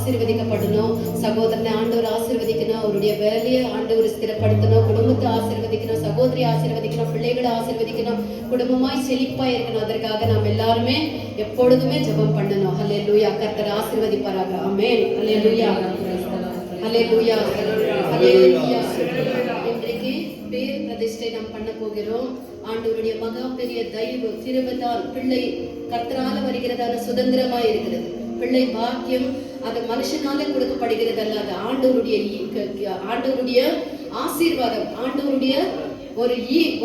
ஆசீர்வதிக்கப்படணும். சகோதரனை ஆண்டவர் ஆசீர்வதிக்கணும், அவருடைய வேலையை ஆண்டவர் ஸ்திரப்படுத்தணும், குடும்பத்தை ஆசீர்வதிக்கணும், சகோதரி ஆசீர்வதிக்கணும், பிள்ளைகளை ஆசீர்வதிக்கணும், குடும்பமாய் செழிப்பாய் இருக்கணும். அதற்காக நாம் எல்லாருமே எப்பொழுதுமே ஜெபம் பண்ணணும். ஹல்லேலூயா. கர்த்தர் ஆசீர்வதிப்பாராக. ஆமென். ஹல்லேலூயா. ஹல்லேலூயா. ஹல்லேலூயா. இன்றைக்கு பேர் பிரதிஷ்டை நாம் பண்ண போகிறோம். ஆண்டவருடைய மகா பெரிய தயவு கிருபையால் பிள்ளை கர்த்தரால வருகிறதான சுதந்திரமாய் இருக்கிறது. பிள்ளை பாக்கியம் அது மனுஷனால கொடுக்கப்படுகிறது அல்ல, அது ఆండవరుడియ ఆశీర్వాదం, ఆండవరుడియ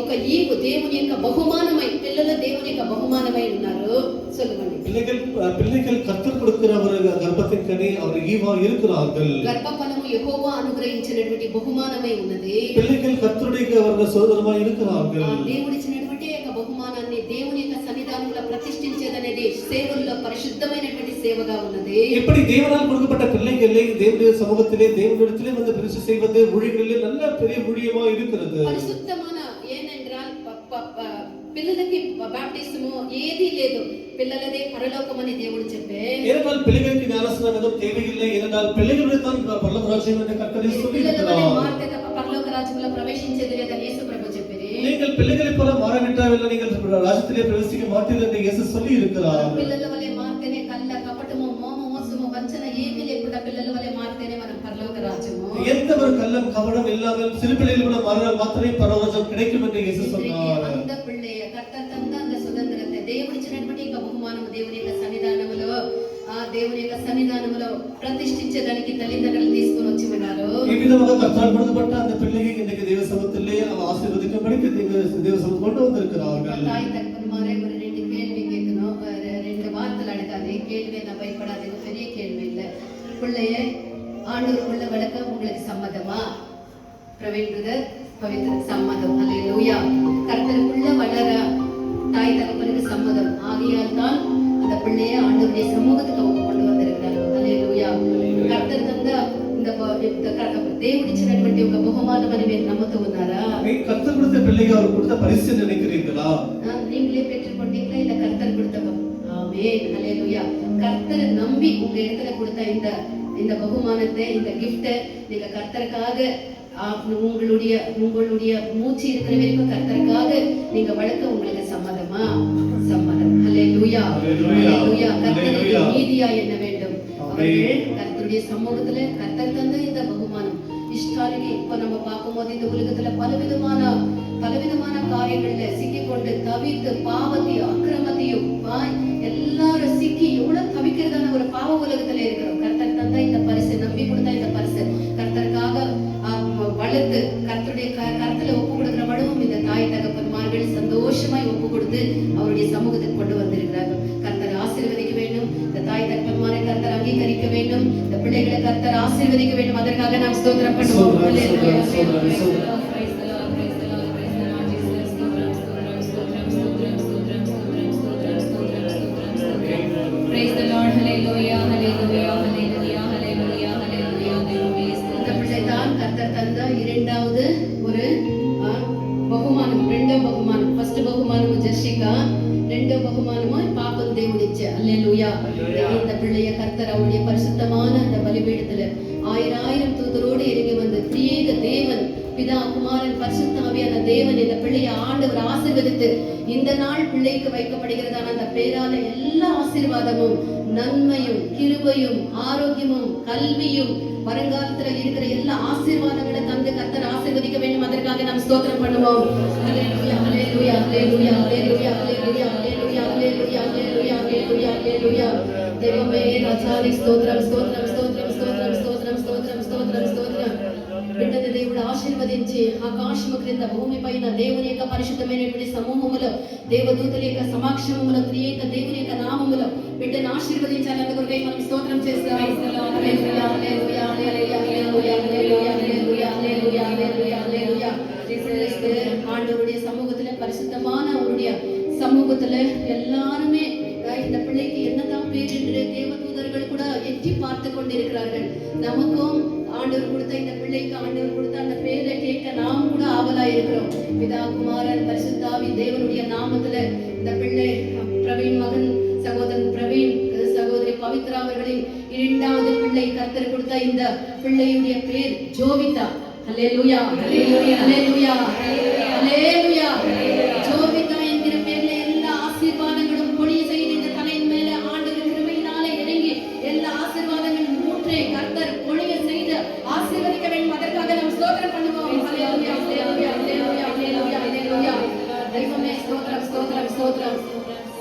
ఒక ఈవు దేవుని యొక్క బహుమానమై పిల్లలు దేవుని యొక్క బహుమానమై ఉన్నారు. சொல்லுங்க. பிள்ளைகள் கர்த்தர் கொடுக்கிற ஒரு கர்ப்பத்தின் கனி அவர் ஈவா இருக்கிறார்கள். గర్భఫలము యెహోవా అనుగ్రహించినటువంటి బహుమానమై ఉన్నది. பிள்ளைகள் கர்த்தருடைய அவர்கள் சோதரமாய் இருக்கிறார்கள். దేవుడిచ్చినటువంటి యొక్క బహుమానాన్ని దేవుని యొక్క సన్నిధానంలో ప్రతిష్ఠించేదనేది సేవల్లో పరిశుద్ధమైనటువంటి సేవగా ఉన్నది. இப்படி தேவனால் கொடுக்கப்பட்ட பிள்ளைகளை தேவனுடைய சமூகத்திலே தேவனிடத்திலே வந்து பரிசு செய்வது ஊழியங்களிலே நல்ல பெரிய ஊழியமா இருக்கிறது. పరిశుద్ధமான ஏனென்றால் పిల్లలకి బాప్టిజము ఏదీ లేదు, పిల్లలదే పరలోకమని దేవుడు చెప్పే. ஏனென்றால் பிள்ளைகளுக்கு ஞானஸ்நானம் தேவையில்லை, ஏனென்றால் பிள்ளைகளுடைய தான் பரலோக ராஜ்யம் என்று கர்த்தர் சொல்லியிருக்கிறார். పరలోక రాజ్యంలో ప్రవేశించేది లేదని యేసు ప్రభు చెప్పారు. நீங்கள் பிள்ளைகளை போல மாறவிட்டால் நீங்கள் ராஜ்யத்திலே பிரவேசிக்க மாட்டீர்கள் என்று இயேசு சொல்லி இருக்கிறார். పిల్లల వలె మార్తేనే కళ్ళ కపటము మోము మోసము వంచన ఏమీ లేకుండా పిల్లల వలె మార్తేనే మనం పరలోక రాజ్యము. எந்த ஒரு கள்ளம் கபடம் இல்லாமல் சிறு பிள்ளைகள் கூட மாறினால் மாத்திரமே பரலோகம் கிடைக்கும் என்று இயேசு சொன்னார். அந்த பிள்ளைய கர்த்தர் தந்த அந்த சுதந்திரத்தை దేవుడిచ్చినటువంటి ఈ బహుమానం దేవుని యొక్క సన్నిధానములో ప్రతిష్ఠించేదానికి తల్లిదండ్రులు తీసుకొని వచ్చి ఉన్నారు. ఈ విధంగా కర్తర్ கொடுக்கப்பட்ட அந்த பிள்ளையை இன்னைக்கு தேவ சமூகத்திலே ஆசீர்வதிக்கப்படி தேவ சமூகம் கொண்டு வந்திருக்கிறார்கள். தாய் தகப்பன்மாரே ஒரு ரெண்டு கேள்வி கேட்கணும், ரெண்டு வார்த்தை அடக்காதே. கேள்வி என்ன பயப்படாதே, பெரிய கேள்வி இல்லை. பிள்ளைய ஆண்டவருக்குள்ள வளர்க்க உங்களுக்கு சம்மதமா? பிரவீன் பிரதர் பவித்ர சம்மதம். அல்லேலூயா. கர்த்தருக்குள்ள வளர தாய் தகப்பனுக்கு சம்மதம். ஆகையால் தான் அந்த பிள்ளைய ஆண்டவருடைய சமூகத்துக்கு அவங்க கொண்டு வந்திருக்கிறாங்க. அல்லேலூயா. கர்த்தர் தந்த இந்த దేవుడిచ్చినటువంటి ఒక బహుమానం అని మీరు నమ్ముతూ ఉన్నారా? கர்த்தர் கொடுத்த பிள்ளைக்கு அவர் கொடுத்த பரிசு நினைக்கிறீர்களா? நீங்களே பெற்றுக்கொண்டீங்களா இல்ல கர்த்தர் கொடுத்த? ஆமென். அல்லேலூயா. கர்த்தரை நம்பி உங்க இடத்துல கொடுத்த இந்த பகுமானத்தை, இந்த கிஃப்ட் நீங்க கர்த்தருக்காக உங்களுடைய மூச்சு இருக்கிற வரைக்கும் கர்த்தருக்காக நீங்க வளர்க்க உங்களுக்கு சம்மதமா? சம்மதம். அல்லேலூயா. அல்லேலூயா. கர்த்தருக்கு நீதியா என்ன வேண்டும்? அவர்கள் கர்த்தருடைய சமூகத்துல கர்த்தர் தந்த இந்த பகுமானம் இஷ்டாலினி இப்ப நம்ம பார்க்கும்போது இந்த உலகத்துல பலவிதமான காரியங்கள்ல சிக்கிக்கொண்டு தவித்து பாவத்தையும் அக்கிரமத்தையும் எல்லாரும் சிக்கி எவ்வளவு தவிக்கிறதான ஒரு பாவ உலகத்துல இருக்கிறோம். கர்த்தர் தந்த இந்த பரிசு, நம்பி கொடுத்த இந்த பரிசு கர்த்தருக்காக வளர்த்து கர்த்தருடைய கருத்துல ஒப்பு கொடுக்கிற வடவும் இந்த தாய் தகப்பன்மார்கள் சந்தோஷமாய் ஒப்பு கொடுத்து அவருடைய சமூகத்துக்கு கொண்டு வந்திருக்கிறார்கள். கர்த்தர் ஆசீர்வதிக்க வேண்டும், இந்த தாய் தகப்பன்மாரை கர்த்தர் அங்கீகரிக்க வேண்டும், இந்த பிள்ளைகளை கர்த்தர் ஆசீர்வதிக்க வேண்டும். அதற்காக நாம் ஸ்தோத்திரம் பண்ணுவோம். இரண்டாவது ஒரு బహుమానం, రెండో బహుమానం. ఫస్ట్ బహుమానము జర్షిక, రెండో బహుమానము பாப்பம் தேவனிச்சு. அல்லேலூயா. இந்த பிள்ளைய கர்த்தர் அவருடைய பரிசுத்தமான அந்த பலிபீடத்துல ஆயிரம் தூதரோடு இறங்கி வந்து திரியேக தேவன் பிதா குமாரன் பரிசுத்த ஆவியான தேவன் இந்த பிள்ளைய ஆண்டவர் ஆசீர்வதித்து இந்த நாள் பிள்ளைக்கு வைக்கப்படுகிறதான அந்த பேரான எல்லா ஆசீர்வாதமும் நன்மையும் கிருபையும் ஆரோக்கியமும் கல்வியும் வருங்காலத்துல இருக்கிற எல்லா ஆசீர்வாதங்களை தந்து கர்த்தர் ஆசீர்வதிக்க வேண்டும். அதற்காக நாம் ஸ்தோத்திரம் பண்ணுவோம். அல்லேலூயா. அல்லேலூயா. அல்லேலூயா. அல்லேலூயா. அல்லேலூயா. அல்லேலூயா. அல்லேலூயா. அல்லேலூயா. அல்லேலூயா. அல்லேலூயா. தேவமே ராஜாவே ஸ்தோத்திரம் ஸ்தோத்திரம் ஸ்தோத்திரம் ஸ்தோத்திரம் ஸ்தோத்திரம் ஸ்தோத்திரம் ஸ்தோத்திரம் ஸ்தோத்திரம். బిడ్డని దేవుడు ఆశీర్వదించి ఆకాశము క్రింద భూమి పైన దేవుని యొక్క పరిశుద్ధమైనటువంటి సమూహములో దేవదూతల యొక్క సమక్షములో త్రియేక దేవుని యొక్క నామములో బిడ్డను ఆశీర్వదించాలని కొరకై మనం స్తోత్రం చేస్తాం. హల్లెలూయా. హల్లెలూయా. హల్లెలూయా. హల్లెలూయా. హల్లెలూయా. హల్లెలూయా. హల్లెలూయా. హల్లెలూయా. హల్లెలూயா. ஆண்டவருடைய சமூகத்துல பரிசுத்தமான அவருடைய சமூகத்துல எல்லாருமே இந்த பிள்ளைக்கு என்னதான் பேர் என்று தேவதூதர்கள் கூட எட்டி பார்த்து கொண்டிருக்கிறார்கள். நமக்கும் ஆண்டவர் கொடுத்த இந்த பிள்ளைக்கு ஆண்டவர் கொடுத்த அந்த பேரை கேட்க நாம் கூட ஆவலா இருக்கிறோம். பிதா குமாரன் பரிசுத்த ஆவி தேவனுடைய நாமத்துல இந்த பிள்ளை பிரவீன் மகன் சகோதரன் பிரவீன், சகோதரி பவித்ரா அவர்களின் இரண்டாவது பிள்ளை கர்த்தர் கொடுத்த இந்த பிள்ளையுடைய பேர் ஜோவிதா. அல்லேலூயா, அல்லேலூயா, அல்லேலூயா, அல்லேலூயா. ஜோவிதா என்கிற பேர்ல எல்லா ஆசீர்வாதங்களும் பொழிய செய்து இந்த தலையின் மேல ஆண்டவர் கிருபையினாலே இறங்கி எல்லா ஆசீர்வாதங்களும் ஊற்றே கர்த்தர் பொழிய செய்து ஆசீர்வதிக்க வேண்டும். அதற்காக நாம் ஸ்தோத்திரம் பண்ணுவோம். அல்லேலூயா, அல்லேலூயா, அல்லேலூயா, அல்லேலூயா, அல்லேலூயா. தெய்வமே ஸ்தோத்திரம், ஸ்தோத்திரம், ஸ்தோத்திரம்.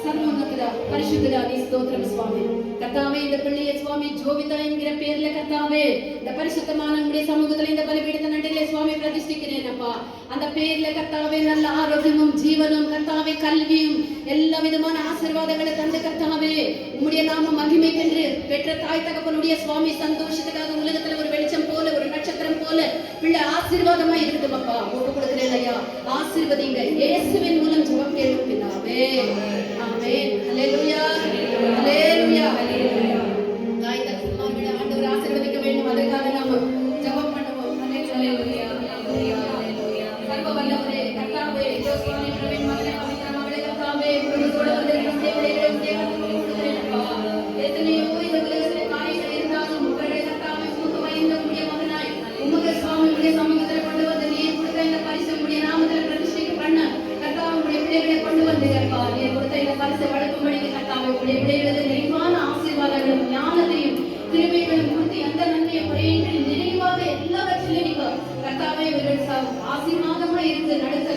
சர்வோன்னதரா பரிசுத்தரா நீ ஸ்தோத்திரம் சுவாமி. கர்த்தாவே இந்த பிள்ளையை சுவாமி ஜோவிதா என்கிற பேர்ல கர்த்தாவே இந்த பரிசுத்தமான உம்முடைய சமூகத்துல இந்த பலிபீடத்தை நடுவே சுவாமி பிரதிஷ்டிக்கிறேன் அப்பா. அந்த பேர்ல கர்த்தாவே நல்ல ஆரோக்கியமும் ஜீவனும் கர்த்தாவே கல்வியும் எல்லா விதமான ஆசீர்வாதங்களை தந்து கர்த்தாவே உம்முடைய நாம மகிமைக்கென்று பெற்ற தாய் தகப்பனுடைய சுவாமி சந்தோஷத்துக்காக உலகத்துல ஒரு வெளிச்சம் போல ஒரு நட்சத்திரம் போல பிள்ளை ஆசீர்வாதமா இருக்கட்டும் அப்பா. ஒப்பு கொடுக்கிறேன் ஐயா, ஆசீர்வதிங்க. இயேசுவின் மூலம் ஜெபம் கேட்கும் பிதாவே, ஆமென். அல்லேலூயா, அல்லேலூயா, அல்லேலூயா. தாய் தகப்பன்மார்களை ஆண்டவர் ஆசீர்வதிக்க வேண்டும். அதற்காக நாம ஜெபம் பண்ணுவோம். அல்லேலூயா, அல்லேலூயா, அல்லேலூயா. சர்வ வல்லவரே கர்த்தாவே ஜோசுவானி பிரவீன் மகனே பவித்ரா மகளே கர்த்தாவே உங்களோட வந்திருக்கும் தேவனைகளை தேவனுக்கு கொடுக்கிறேன் அப்பா. எத்தனையோ இந்த உலகத்திலே காரியங்கள் இருந்தாலும் உங்களை கர்த்தாவே உமக்கு பயந்த உம்முடைய மகனாய் உமக்கு சுவாமி உடைய சமூகத்தில் கொண்டு வந்து நீர் கொடுத்த இந்த பரிசு உடைய நாமத்தில் பிரதிஷ்டை பண்ண கர்த்தாவே உடைய பிள்ளைகளை கொண்டு வந்து அப்பா நீர் கொடுத்த இந்த பரிசை வழங்கும்படி கர்த்தாவே உடைய பிள்ளைகளது நிறைவான ஆசீர்வாதங்களும் ஞானத்தையும் கிருபைகளும் கொடுத்து எந்த நன்மையை குறையின்றி நிறைவாக எல்லாவற்றிலும் நீங்க கர்த்தாவே இவர்கள் ஆசீர்வாதமா இருந்து நடத்த